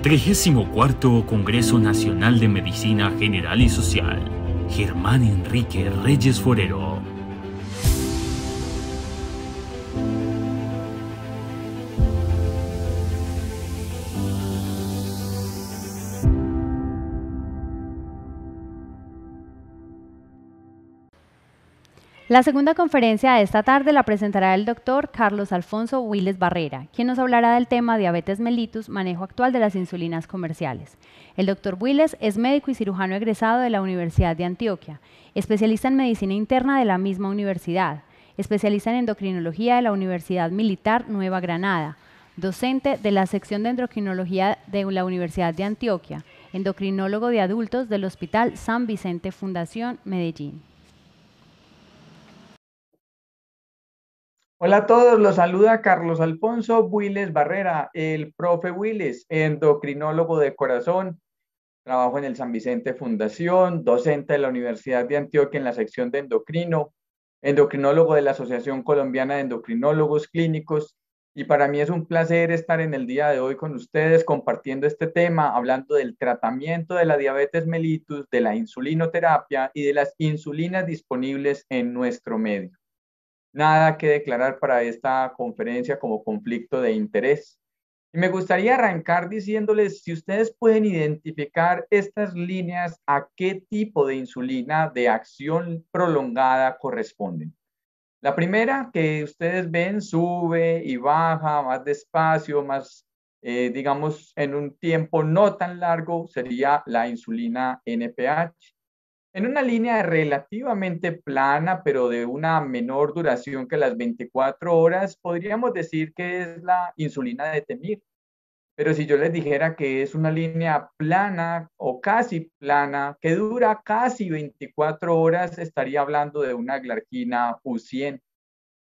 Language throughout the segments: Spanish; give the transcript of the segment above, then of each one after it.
34º Congreso Nacional de Medicina General y Social. Germán Enrique Reyes Forero. La segunda conferencia de esta tarde la presentará el doctor Carlos Alfonso Willes Barrera, quien nos hablará del tema diabetes mellitus, manejo actual de las insulinas comerciales. El doctor Willes es médico y cirujano egresado de la Universidad de Antioquia, especialista en medicina interna de la misma universidad, especialista en endocrinología de la Universidad Militar Nueva Granada, docente de la sección de endocrinología de la Universidad de Antioquia, endocrinólogo de adultos del Hospital San Vicente Fundación Medellín. Hola a todos, los saluda Carlos Alfonso Willes Barrera, el profe Willes, endocrinólogo de corazón, trabajo en el San Vicente Fundación, docente de la Universidad de Antioquia en la sección de endocrino, endocrinólogo de la Asociación Colombiana de Endocrinólogos Clínicos, y para mí es un placer estar en el día de hoy con ustedes compartiendo este tema, hablando del tratamiento de la diabetes mellitus, de la insulinoterapia y de las insulinas disponibles en nuestro medio. Nada que declarar para esta conferencia como conflicto de interés. Y me gustaría arrancar diciéndoles si ustedes pueden identificar estas líneas a qué tipo de insulina de acción prolongada corresponden. La primera que ustedes ven sube y baja más despacio, más, digamos, en un tiempo no tan largo, sería la insulina NPH. En una línea relativamente plana, pero de una menor duración que las 24 horas, podríamos decir que es la insulina de Temir. Pero si yo les dijera que es una línea plana o casi plana, que dura casi 24 horas, estaría hablando de una glargina U100.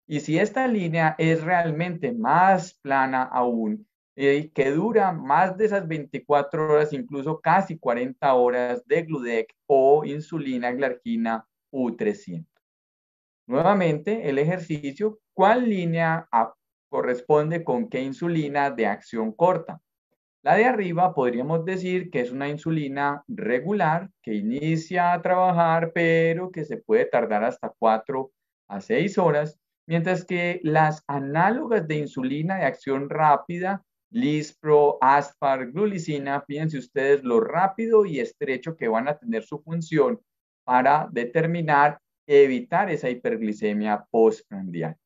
Y si esta línea es realmente más plana aún, que dura más de esas 24 horas, incluso casi 40 horas de Gludec o insulina glargina U300. Nuevamente, el ejercicio, ¿cuál línea corresponde con qué insulina de acción corta? La de arriba podríamos decir que es una insulina regular que inicia a trabajar, pero que se puede tardar hasta 4 a 6 horas, mientras que las análogas de insulina de acción rápida, Lispro, Aspar, Glulicina, fíjense ustedes lo rápido y estrecho que van a tener su función para determinar, evitar esa hiperglicemia postprandial.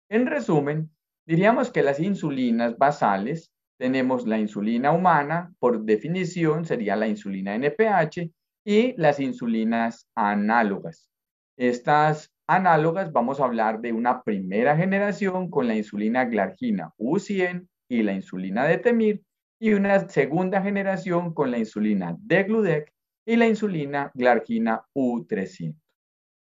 En resumen, diríamos que las insulinas basales, tenemos la insulina humana, por definición sería la insulina NPH, y las insulinas análogas. Estas análogas vamos a hablar de una primera generación con la insulina glargina U100 y la insulina de Temir, y una segunda generación con la insulina de Gludec y la insulina glargina U300.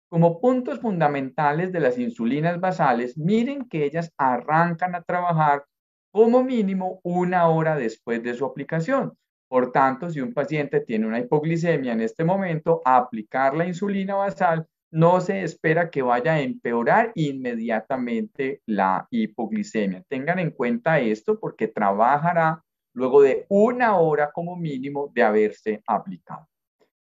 Como puntos fundamentales de las insulinas basales, miren que ellas arrancan a trabajar como mínimo 1 hora después de su aplicación. Por tanto, si un paciente tiene una hipoglicemia en este momento, aplicar la insulina basal no se espera que vaya a empeorar inmediatamente la hipoglicemia. Tengan en cuenta esto porque trabajará luego de 1 hora como mínimo de haberse aplicado.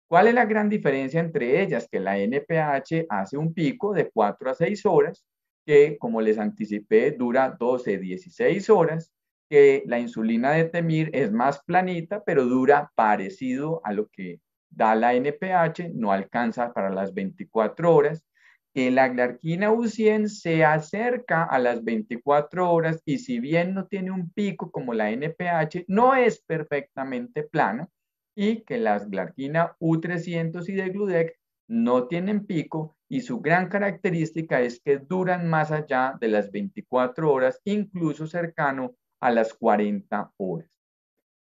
¿Cuál es la gran diferencia entre ellas? Que la NPH hace un pico de 4 a 6 horas, que como les anticipé dura 12, 16 horas, que la insulina de Temir es más planita, pero dura parecido a lo que da la NPH, no alcanza para las 24 horas, que la glargina U100 se acerca a las 24 horas y si bien no tiene un pico como la NPH, no es perfectamente plana, y que las glargina U300 y de Gludec no tienen pico y su gran característica es que duran más allá de las 24 horas, incluso cercano a las 40 horas.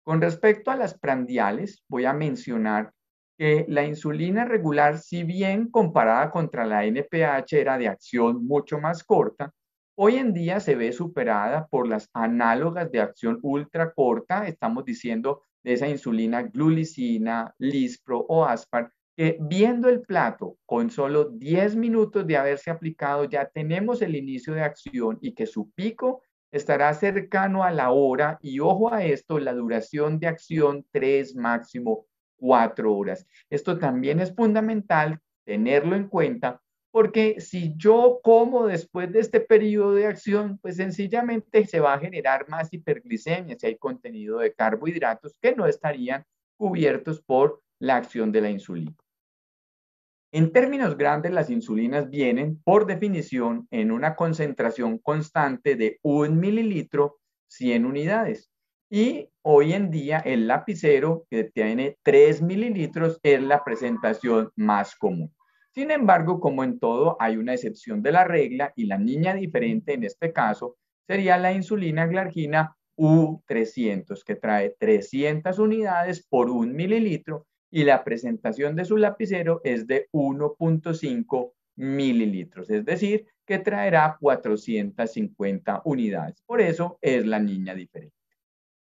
Con respecto a las prandiales, voy a mencionar que la insulina regular, si bien comparada contra la NPH era de acción mucho más corta, hoy en día se ve superada por las análogas de acción ultra corta, estamos diciendo de esa insulina glulicina, Lispro o Aspar, que viendo el plato con solo 10 minutos de haberse aplicado ya tenemos el inicio de acción y que su pico estará cercano a la hora y ojo a esto, la duración de acción 3, máximo 4 horas. Esto también es fundamental tenerlo en cuenta porque si yo como después de este periodo de acción, pues sencillamente se va a generar más hiperglicemia si hay contenido de carbohidratos que no estarían cubiertos por la acción de la insulina. En términos grandes, las insulinas vienen, por definición, en una concentración constante de 1 mililitro, 100 unidades. Y hoy en día el lapicero, que tiene 3 mililitros, es la presentación más común. Sin embargo, como en todo, hay una excepción de la regla y la niña diferente en este caso sería la insulina glargina U300, que trae 300 unidades por 1 mililitro y la presentación de su lapicero es de 1.5 mililitros, es decir, que traerá 450 unidades. Por eso es la niña diferente.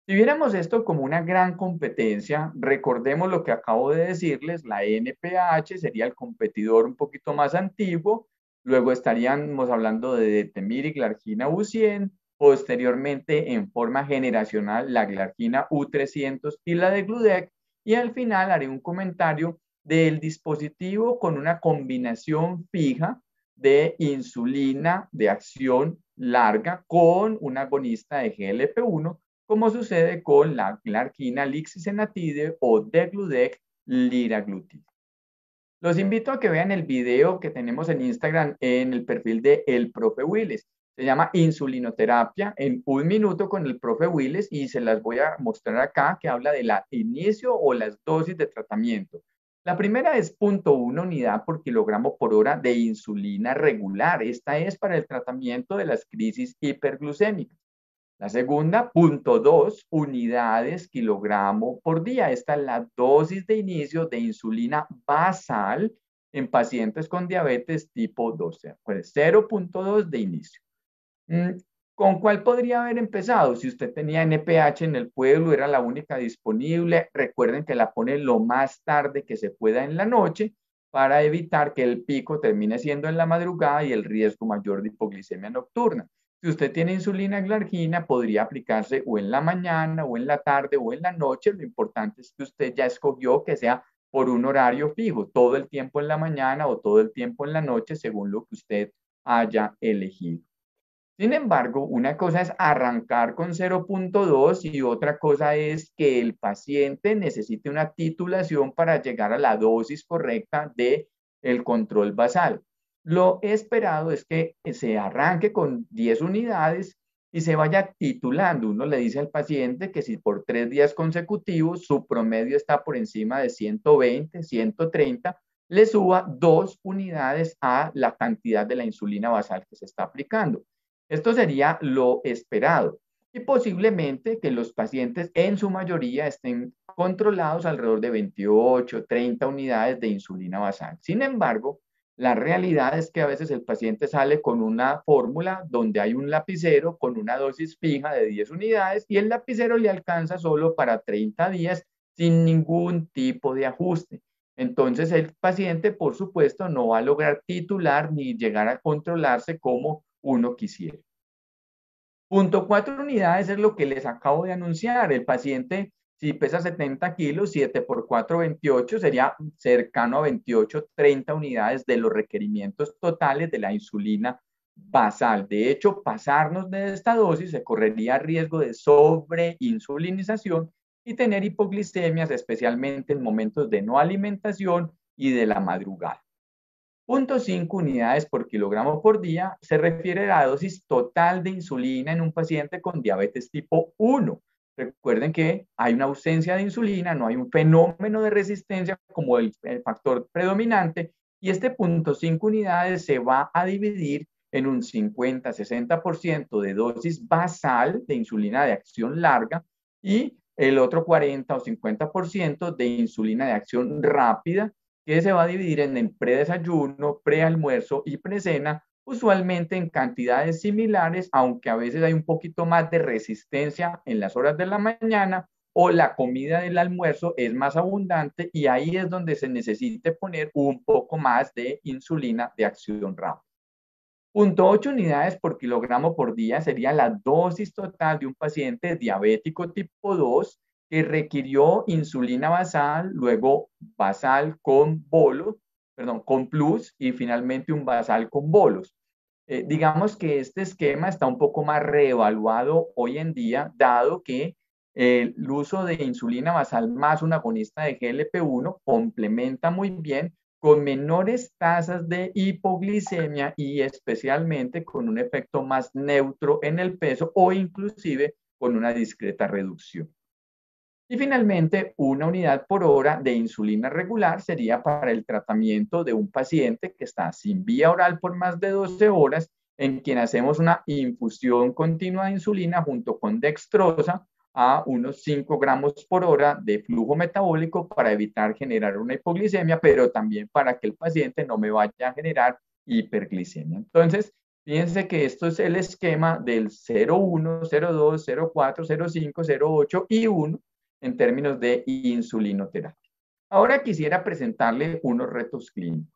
Si viéramos esto como una gran competencia, recordemos lo que acabo de decirles, la NPH sería el competidor un poquito más antiguo, luego estaríamos hablando de Detemir y glargina U100, posteriormente en forma generacional la glargina U300 y la de Gludec, y al final haré un comentario del dispositivo con una combinación fija de insulina de acción larga con un agonista de GLP-1, como sucede con la glargina lixisenatide o Degludec liraglutide. Los invito a que vean el video que tenemos en Instagram en el perfil de El Profe Willis. Se llama Insulinoterapia en 1 minuto con el Profe Willis y se las voy a mostrar acá, que habla de la inicio o las dosis de tratamiento. La primera es 0.1 unidad por kilogramo por hora de insulina regular. Esta es para el tratamiento de las crisis hiperglucémicas. La segunda, 0.2 unidades kilogramo por día. Esta es la dosis de inicio de insulina basal en pacientes con diabetes tipo 2, pues 0.2 de inicio. ¿Con cuál podría haber empezado? Si usted tenía NPH en el pueblo, era la única disponible. Recuerden que la pone lo más tarde que se pueda en la noche para evitar que el pico termine siendo en la madrugada y el riesgo mayor de hipoglicemia nocturna. Si usted tiene insulina glargina, podría aplicarse o en la mañana, o en la tarde, o en la noche. Lo importante es que usted ya escogió que sea por un horario fijo, todo el tiempo en la mañana o todo el tiempo en la noche, según lo que usted haya elegido. Sin embargo, una cosa es arrancar con 0.2 y otra cosa es que el paciente necesite una titulación para llegar a la dosis correcta del control basal. Lo esperado es que se arranque con 10 unidades y se vaya titulando. Uno le dice al paciente que si por 3 días consecutivos su promedio está por encima de 120, 130, le suba 2 unidades a la cantidad de la insulina basal que se está aplicando. Esto sería lo esperado y posiblemente que los pacientes en su mayoría estén controlados alrededor de 28, 30 unidades de insulina basal. Sin embargo, la realidad es que a veces el paciente sale con una fórmula donde hay un lapicero con una dosis fija de 10 unidades y el lapicero le alcanza solo para 30 días sin ningún tipo de ajuste. Entonces el paciente, por supuesto, no va a lograr titular ni llegar a controlarse como uno quisiera. 0.4 unidades es lo que les acabo de anunciar. El paciente, si pesa 70 kilos, 7 por 4, 28, sería cercano a 28, 30 unidades de los requerimientos totales de la insulina basal. De hecho, pasarnos de esta dosis se correría riesgo de sobreinsulinización y tener hipoglicemias, especialmente en momentos de no alimentación y de la madrugada. 0.5 unidades por kilogramo por día se refiere a la dosis total de insulina en un paciente con diabetes tipo 1. Recuerden que hay una ausencia de insulina, no hay un fenómeno de resistencia como el factor predominante y este 0.5 unidades se va a dividir en un 50-60% de dosis basal de insulina de acción larga y el otro 40 o 50% de insulina de acción rápida, que se va a dividir en predesayuno, prealmuerzo y precena, usualmente en cantidades similares, aunque a veces hay un poquito más de resistencia en las horas de la mañana o la comida del almuerzo es más abundante y ahí es donde se necesite poner un poco más de insulina de acción rápida. 0.8 unidades por kilogramo por día sería la dosis total de un paciente diabético tipo 2 que requirió insulina basal, luego basal con bolos, perdón, con plus y finalmente un basal con bolos. Digamos que este esquema está un poco más reevaluado hoy en día, dado que el uso de insulina basal más un agonista de GLP-1 complementa muy bien con menores tasas de hipoglicemia y especialmente con un efecto más neutro en el peso o inclusive con una discreta reducción. Y finalmente, 1 unidad por hora de insulina regular sería para el tratamiento de un paciente que está sin vía oral por más de 12 horas, en quien hacemos una infusión continua de insulina junto con dextrosa a unos 5 gramos por hora de flujo metabólico para evitar generar una hipoglicemia, pero también para que el paciente no me vaya a generar hiperglicemia. Entonces, fíjense que esto es el esquema del 0,1, 0,2, 0,4, 0,5, 0,8 y 1 en términos de insulinoterapia. Ahora quisiera presentarle unos retos clínicos.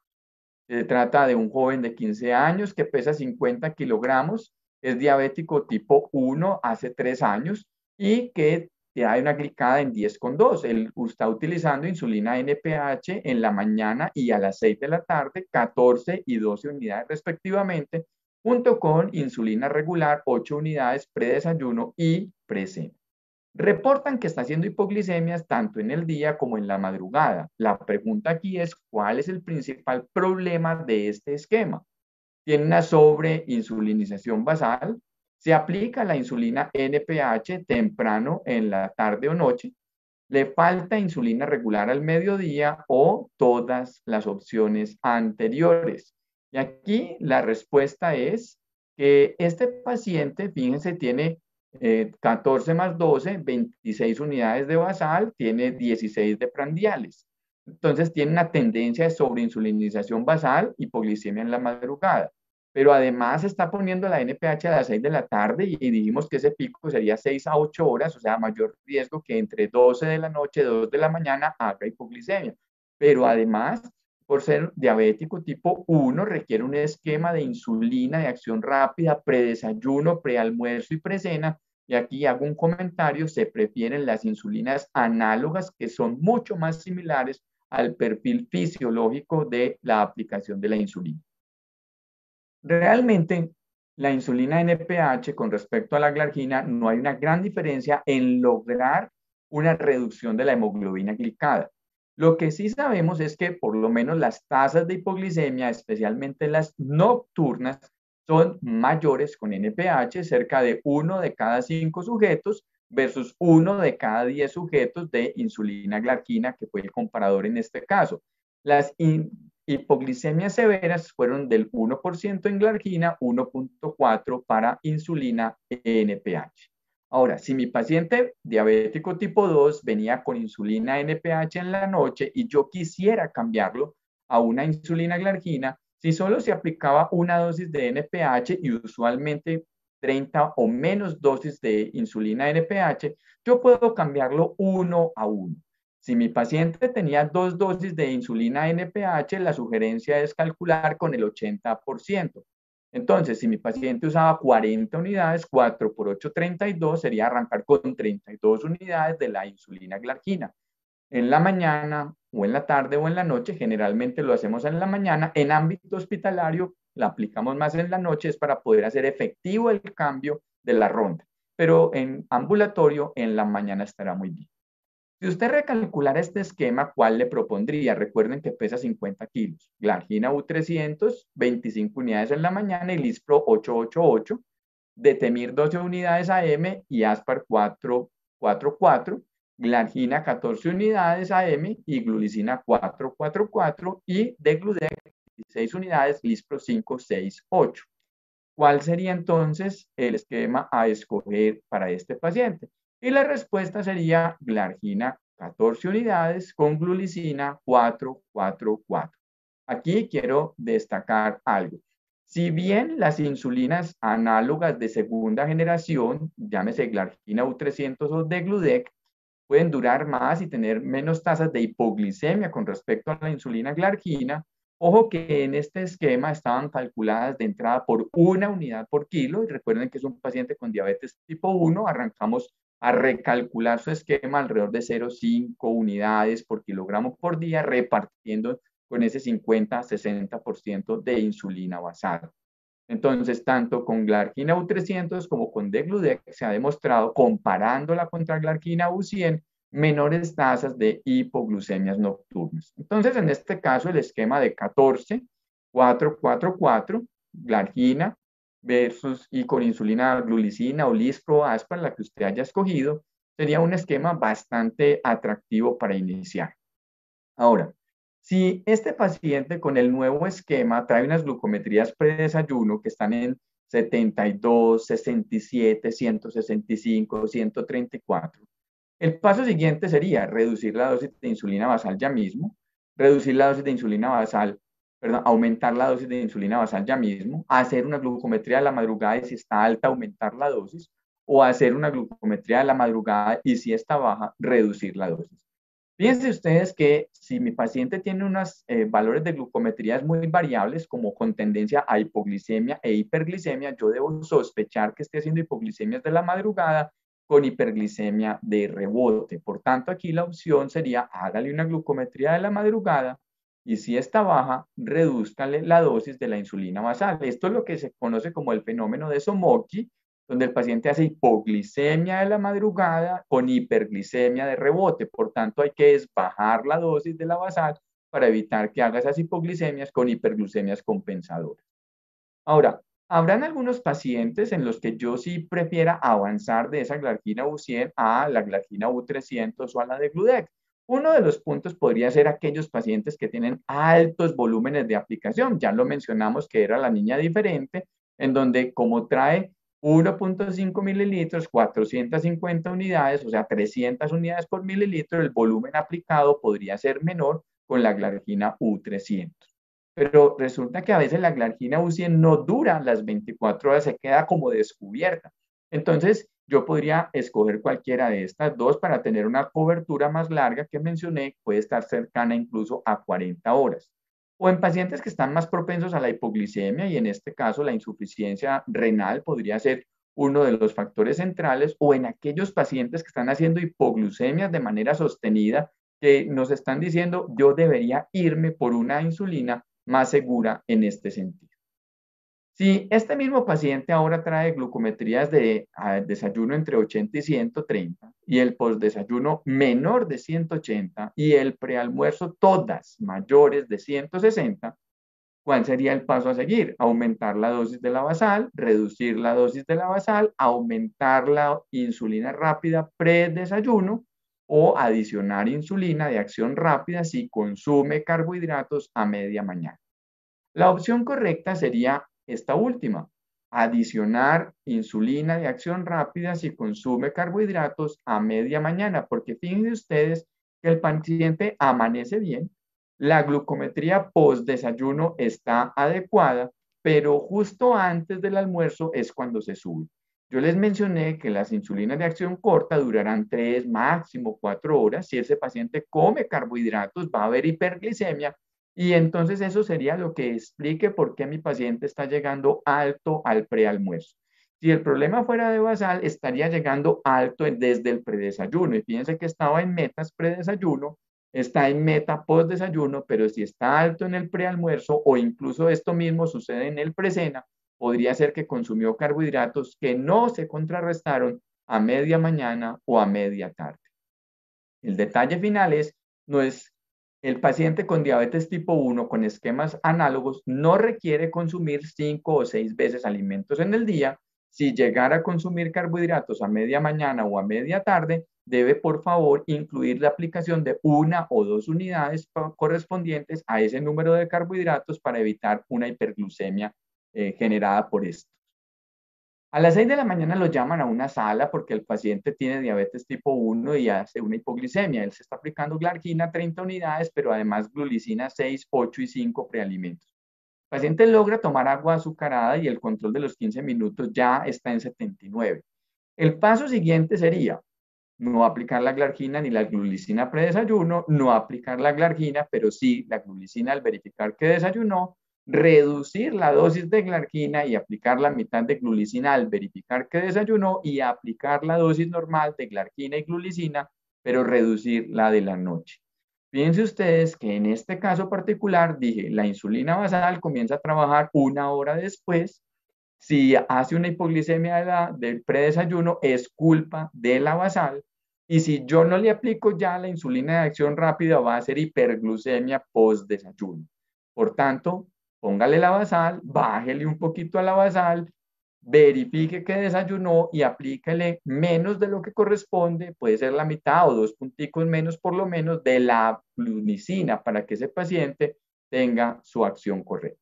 Se trata de un joven de 15 años que pesa 50 kilogramos, es diabético tipo 1 hace 3 años y que hay una glicada en 10,2. Él está utilizando insulina NPH en la mañana y a las 6 de la tarde, 14 y 12 unidades respectivamente, junto con insulina regular, 8 unidades predesayuno y precena. Reportan que está haciendo hipoglicemias tanto en el día como en la madrugada. La pregunta aquí es, ¿cuál es el principal problema de este esquema? Tiene una sobreinsulinización basal, se aplica la insulina NPH temprano en la tarde o noche, le falta insulina regular al mediodía o todas las opciones anteriores. Y aquí la respuesta es que este paciente, fíjense, tiene 14 más 12, 26 unidades de basal, tiene 16 de prandiales. Entonces tiene una tendencia de sobreinsulinización basal, hipoglicemia en la madrugada. Pero además está poniendo la NPH a las 6 de la tarde y dijimos que ese pico sería 6 a 8 horas, o sea, mayor riesgo que entre 12 de la noche y 2 de la mañana haga hipoglicemia. Pero además, por ser diabético tipo 1, requiere un esquema de insulina de acción rápida, predesayuno, prealmuerzo y precena. Y aquí hago un comentario, se prefieren las insulinas análogas que son mucho más similares al perfil fisiológico de la aplicación de la insulina. Realmente, la insulina NPH con respecto a la glargina no hay una gran diferencia en lograr una reducción de la hemoglobina glicada. Lo que sí sabemos es que por lo menos las tasas de hipoglicemia, especialmente las nocturnas, son mayores con NPH, cerca de 1 de cada 5 sujetos versus 1 de cada 10 sujetos de insulina glargina, que fue el comparador en este caso. Las hipoglicemias severas fueron del 1% en glargina, 1.4 para insulina NPH. Ahora, si mi paciente diabético tipo 2 venía con insulina NPH en la noche y yo quisiera cambiarlo a una insulina glargina, si solo se aplicaba una dosis de NPH y usualmente 30 o menos dosis de insulina NPH, yo puedo cambiarlo 1 a 1. Si mi paciente tenía 2 dosis de insulina NPH, la sugerencia es calcular con el 80%. Entonces, si mi paciente usaba 40 unidades, 4 por 8, 32, sería arrancar con 32 unidades de la insulina glargina. En la mañana o en la tarde o en la noche, generalmente lo hacemos en la mañana. En ámbito hospitalario, la aplicamos más en la noche, es para poder hacer efectivo el cambio de la ronda. Pero en ambulatorio, en la mañana estará muy bien. Si usted recalculara este esquema, ¿cuál le propondría? Recuerden que pesa 50 kilos. Glargina U300, 25 unidades en la mañana y Lispro 888, Detemir 12 unidades AM y Aspar 444, Glargina 14 unidades AM y Glulicina 444 y Degludec 16 unidades, Lispro 568. ¿Cuál sería entonces el esquema a escoger para este paciente? Y la respuesta sería glargina 14 unidades con glulicina 444. Aquí quiero destacar algo. Si bien las insulinas análogas de segunda generación, llámese glargina U300 o Degludec, pueden durar más y tener menos tasas de hipoglicemia con respecto a la insulina glargina, Ojo que en este esquema estaban calculadas de entrada por 1 unidad por kilo, y recuerden que es un paciente con diabetes tipo 1, arrancamos a recalcular su esquema alrededor de 0,5 unidades por kilogramo por día, repartiendo con ese 50-60% de insulina basal. Entonces, tanto con glargina U300 como con Degludec se ha demostrado, comparándola contra glargina U100, menores tasas de hipoglucemias nocturnas. Entonces, en este caso, el esquema de 14, 4, 4, 4, glargina versus y con insulina glulicina o lispro aspar, la que usted haya escogido, sería un esquema bastante atractivo para iniciar. Ahora, si este paciente con el nuevo esquema trae unas glucometrías predesayuno que están en 72, 67, 165, 134, el paso siguiente sería reducir la dosis de insulina basal ya mismo, reducir la dosis de insulina basal, perdón, aumentar la dosis de insulina basal ya mismo, hacer una glucometría de la madrugada y si está alta, aumentar la dosis, o hacer una glucometría de la madrugada y si está baja, reducir la dosis. Fíjense ustedes que si mi paciente tiene unos valores de glucometrías muy variables, como con tendencia a hipoglicemia e hiperglicemia, yo debo sospechar que esté haciendo hipoglicemias de la madrugada con hiperglicemia de rebote. Por tanto, aquí la opción sería hágale una glucometría de la madrugada y si está baja, redúzcale la dosis de la insulina basal. Esto es lo que se conoce como el fenómeno de Somogyi, donde el paciente hace hipoglicemia de la madrugada con hiperglicemia de rebote. Por tanto, hay que bajar la dosis de la basal para evitar que haga esas hipoglicemias con hiperglucemias compensadoras. Ahora, habrán algunos pacientes en los que yo sí prefiera avanzar de esa glargina U100 a la glargina U300 o a la de Degludec. Uno de los puntos podría ser aquellos pacientes que tienen altos volúmenes de aplicación. Ya lo mencionamos que era la niña diferente, en donde como trae 1,5 mililitros, 450 unidades, o sea, 300 unidades por mililitro, el volumen aplicado podría ser menor con la glargina U300. Pero resulta que a veces la glargina U100 no dura las 24 horas, se queda como descubierta. Entonces, yo podría escoger cualquiera de estas dos para tener una cobertura más larga que mencioné, puede estar cercana incluso a 40 horas. O en pacientes que están más propensos a la hipoglicemia y en este caso la insuficiencia renal podría ser uno de los factores centrales, o en aquellos pacientes que están haciendo hipoglucemias de manera sostenida, que nos están diciendo yo debería irme por una insulina más segura en este sentido. Si este mismo paciente ahora trae glucometrías de desayuno entre 80 y 130 y el postdesayuno menor de 180 y el prealmuerzo todas mayores de 160, ¿cuál sería el paso a seguir? Aumentar la dosis de la basal, reducir la dosis de la basal, aumentar la insulina rápida predesayuno o adicionar insulina de acción rápida si consume carbohidratos a media mañana. La opción correcta sería esta última, adicionar insulina de acción rápida si consume carbohidratos a media mañana, porque fíjense ustedes que el paciente amanece bien, la glucometría post desayuno está adecuada, pero justo antes del almuerzo es cuando se sube. Yo les mencioné que las insulinas de acción corta durarán 3, máximo 4 horas. Si ese paciente come carbohidratos, va a haber hiperglicemia y entonces eso sería lo que explique por qué mi paciente está llegando alto al prealmuerzo. Si el problema fuera de basal, estaría llegando alto desde el predesayuno. Y fíjense que estaba en metas predesayuno, está en meta postdesayuno, pero si está alto en el prealmuerzo o incluso esto mismo sucede en el precena, podría ser que consumió carbohidratos que no se contrarrestaron a media mañana o a media tarde. El detalle final no es el paciente con diabetes tipo 1 con esquemas análogos no requiere consumir 5 o 6 veces alimentos en el día. Si llegara a consumir carbohidratos a media mañana o a media tarde, debe por favor incluir la aplicación de 1 o 2 unidades correspondientes a ese número de carbohidratos para evitar una hiperglucemia generada por esto. A las 6 de la mañana lo llaman a una sala porque el paciente tiene diabetes tipo 1 y hace una hipoglicemia. Él se está aplicando glargina 30 unidades, pero además glulicina 6, 8 y 5 prealimentos. El paciente logra tomar agua azucarada y el control de los 15 minutos ya está en 79. El paso siguiente sería no aplicar la glargina ni la glulicina predesayuno, no aplicar la glargina, pero sí la glulicina al verificar que desayunó, reducir la dosis de glargina y aplicar la mitad de glulicina al verificar que desayunó y aplicar la dosis normal de glargina y glulicina, pero reducir la de la noche. Fíjense ustedes que en este caso particular dije, la insulina basal comienza a trabajar 1 hora después. Si hace una hipoglicemia del predesayuno, es culpa de la basal. Y si yo no le aplico ya la insulina de acción rápida, va a ser hiperglucemia post desayuno. Por tanto, póngale la basal, bájele un poquito a la basal, verifique que desayunó y aplíquele menos de lo que corresponde, puede ser la mitad o 2 punticos menos por lo menos de la glunicina para que ese paciente tenga su acción correcta.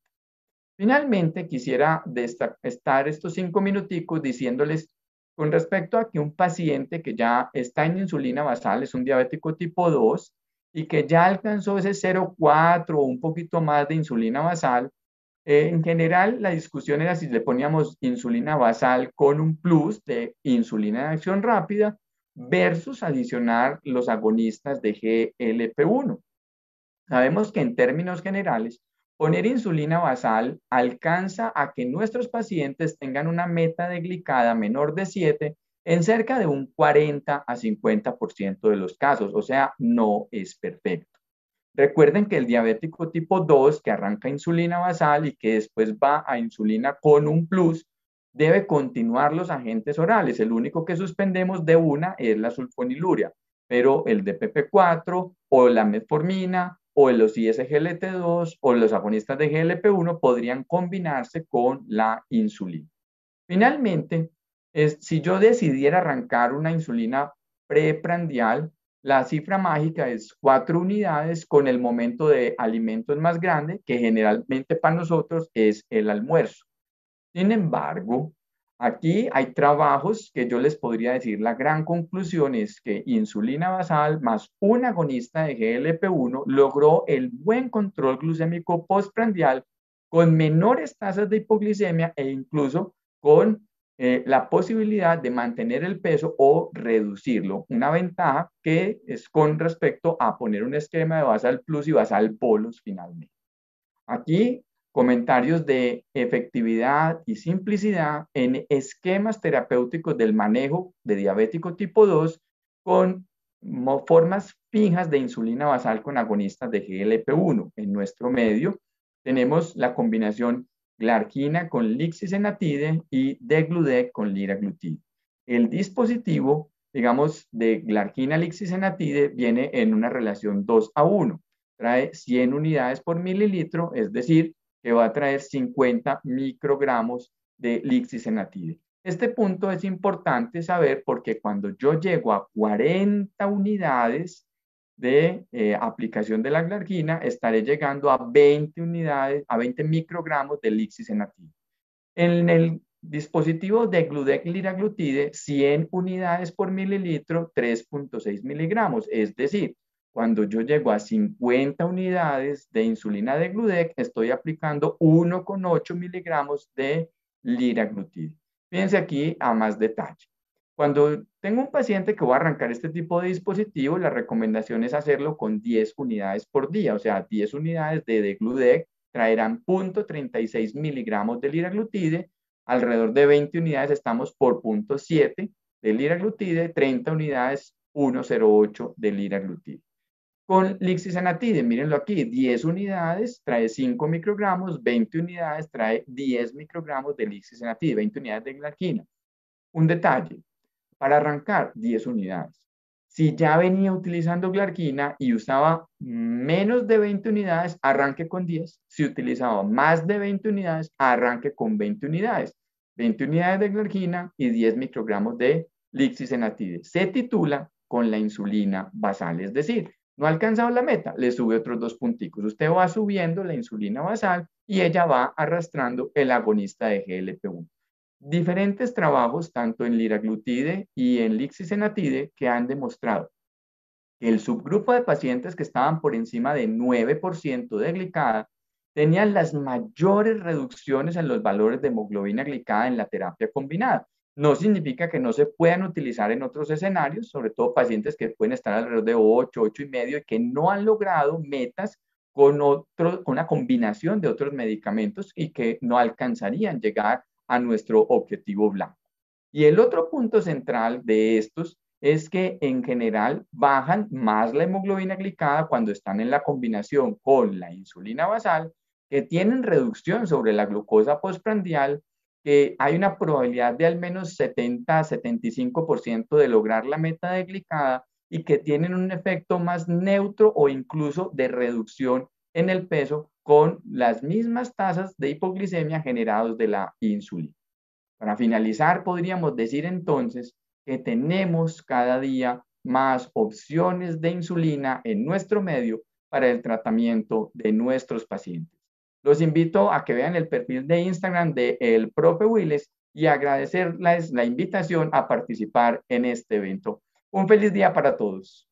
Finalmente, quisiera estar estos 5 minuticos diciéndoles con respecto a que un paciente que ya está en insulina basal, es un diabético tipo 2 y que ya alcanzó ese 0,4 o un poquito más de insulina basal, en general la discusión era si le poníamos insulina basal con un plus de insulina de acción rápida versus adicionar los agonistas de GLP-1. Sabemos que en términos generales, poner insulina basal alcanza a que nuestros pacientes tengan una meta de glicada menor de 7 en cerca de un 40 a 50% de los casos, o sea, no es perfecto. Recuerden que el diabético tipo 2 que arranca insulina basal y que después va a insulina con un plus, debe continuar los agentes orales. El único que suspendemos de una es la sulfonilurea, pero el DPP-4 o la metformina o los ISGLT2 o los agonistas de GLP-1 podrían combinarse con la insulina. Finalmente, si yo decidiera arrancar una insulina preprandial, la cifra mágica es 4 unidades con el momento de alimentos más grande, que generalmente para nosotros es el almuerzo. Sin embargo, aquí hay trabajos que yo les podría decir, la gran conclusión es que insulina basal más un agonista de GLP-1 logró el buen control glucémico postprandial con menores tasas de hipoglicemia e incluso con la posibilidad de mantener el peso o reducirlo. Una ventaja que es con respecto a poner un esquema de basal plus y basal bolus finalmente. Aquí comentarios de efectividad y simplicidad en esquemas terapéuticos del manejo de diabético tipo 2 con formas fijas de insulina basal con agonistas de GLP-1. En nuestro medio tenemos la combinación glargina con lixisenatide y degludec con liraglutide. El dispositivo, digamos, de glargina lixisenatide viene en una relación 2:1. Trae 100 unidades por mililitro, es decir, que va a traer 50 microgramos de lixisenatide. Este punto es importante saber porque cuando yo llego a 40 unidades de aplicación de la glargina, estaré llegando a 20 unidades, a 20 microgramos de lixisenatide. En el dispositivo de degludec liraglutide, 100 unidades por mililitro, 3.6 miligramos, es decir, cuando yo llego a 50 unidades de insulina de degludec, estoy aplicando 1,8 miligramos de liraglutide. Fíjense aquí a más detalle. Cuando tengo un paciente que va a arrancar este tipo de dispositivo, la recomendación es hacerlo con 10 unidades por día, o sea, 10 unidades de degludec traerán 0.36 miligramos de liraglutide, alrededor de 20 unidades estamos por 0.7 de liraglutide, 30 unidades 1,08 de liraglutide. Con lixisenatide, mírenlo aquí, 10 unidades trae 5 microgramos, 20 unidades trae 10 microgramos de lixisenatide, 20 unidades de glargina. Un detalle, para arrancar 10 unidades. Si ya venía utilizando glargina y usaba menos de 20 unidades, arranque con 10. Si utilizaba más de 20 unidades, arranque con 20 unidades. 20 unidades de glargina y 10 microgramos de lixisenatide. Se titula con la insulina basal, es decir, no ha alcanzado la meta, le sube otros 2 punticos. Usted va subiendo la insulina basal y ella va arrastrando el agonista de GLP-1. Diferentes trabajos, tanto en liraglutide y en lixisenatide, que han demostrado que el subgrupo de pacientes que estaban por encima de 9% de glicada tenían las mayores reducciones en los valores de hemoglobina glicada en la terapia combinada. No significa que no se puedan utilizar en otros escenarios, sobre todo pacientes que pueden estar alrededor de 8,5 y que no han logrado metas con una combinación de otros medicamentos y que no alcanzarían llegar a nuestro objetivo blanco. Y el otro punto central de estos es que en general bajan más la hemoglobina glicada cuando están en la combinación con la insulina basal, que tienen reducción sobre la glucosa postprandial, que hay una probabilidad de al menos 70-75% de lograr la meta de glicada y que tienen un efecto más neutro o incluso de reducción en el peso con las mismas tasas de hipoglicemia generados de la insulina. Para finalizar, podríamos decir entonces que tenemos cada día más opciones de insulina en nuestro medio para el tratamiento de nuestros pacientes. Los invito a que vean el perfil de Instagram de el Profe Willis y agradecerles la invitación a participar en este evento. Un feliz día para todos.